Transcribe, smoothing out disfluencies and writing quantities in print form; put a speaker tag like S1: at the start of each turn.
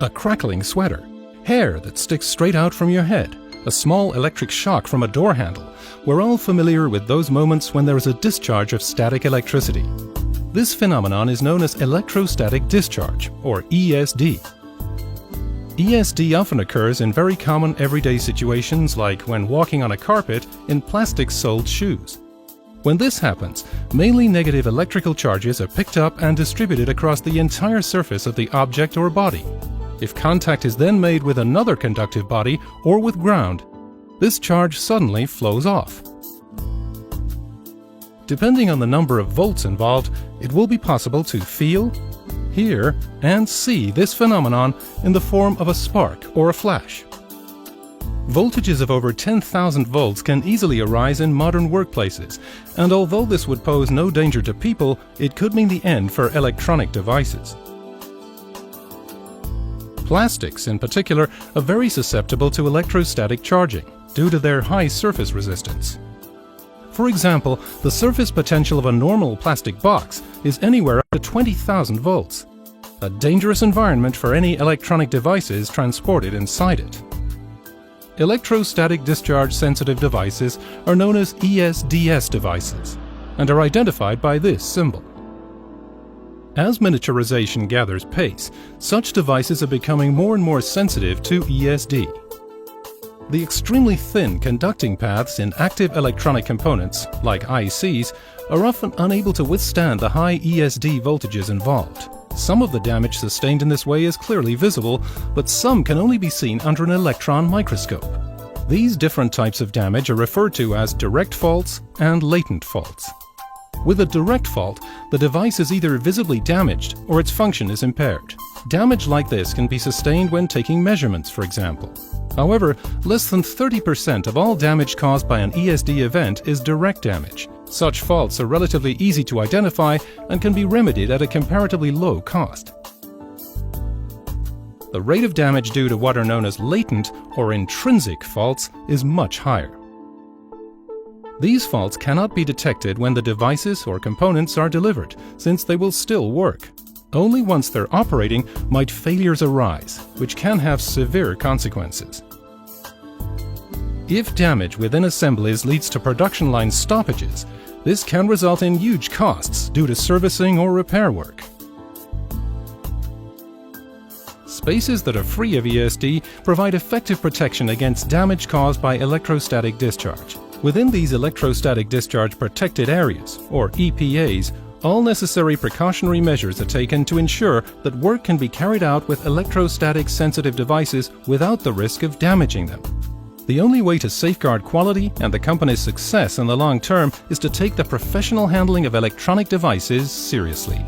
S1: a crackling sweater, hair that sticks straight out from your head, a small electric shock from a door handle. We're all familiar with those moments when there is a discharge of static electricity. This phenomenon is known as electrostatic discharge, or ESD. ESD often occurs in very common everyday situations, like when walking on a carpet in plastic-soled shoes. When this happens, mainly negative electrical charges are picked up and distributed across the entire surface of the object or body. If contact is then made with another conductive body or with ground, this charge suddenly flows off. Depending on the number of volts involved, it will be possible to feel, hear, and see this phenomenon in the form of a spark or a flash. Voltages of over 10,000 volts can easily arise in modern workplaces, and although this would pose no danger to people, it could mean the end for electronic devices. Plastics, in particular, are very susceptible to electrostatic charging due to their high surface resistance. For example, the surface potential of a normal plastic box is anywhere up to 20,000 volts, a dangerous environment for any electronic devices transported inside it. Electrostatic discharge sensitive devices are known as ESDS devices and are identified by this symbol. As miniaturization gathers pace, such devices are becoming more and more sensitive to ESD. The extremely thin conducting paths in active electronic components, like ICs, are often unable to withstand the high ESD voltages involved. Some of the damage sustained in this way is clearly visible, but some can only be seen under an electron microscope. These different types of damage are referred to as direct faults and latent faults. With a direct fault, the device is either visibly damaged or its function is impaired. Damage like this can be sustained when taking measurements, for example. However, less than 30% of all damage caused by an ESD event is direct damage. Such faults are relatively easy to identify and can be remedied at a comparatively low cost. The rate of damage due to what are known as latent or intrinsic faults is much higher. These faults cannot be detected when the devices or components are delivered, since they will still work. Only once they're operating might failures arise, which can have severe consequences. If damage within assemblies leads to production line stoppages, this can result in huge costs due to servicing or repair work. Spaces that are free of ESD provide effective protection against damage caused by electrostatic discharge. Within these electrostatic discharge protected areas, or EPAs, all necessary precautionary measures are taken to ensure that work can be carried out with electrostatic sensitive devices without the risk of damaging them. The only way to safeguard quality and the company's success in the long term is to take the professional handling of electronic devices seriously.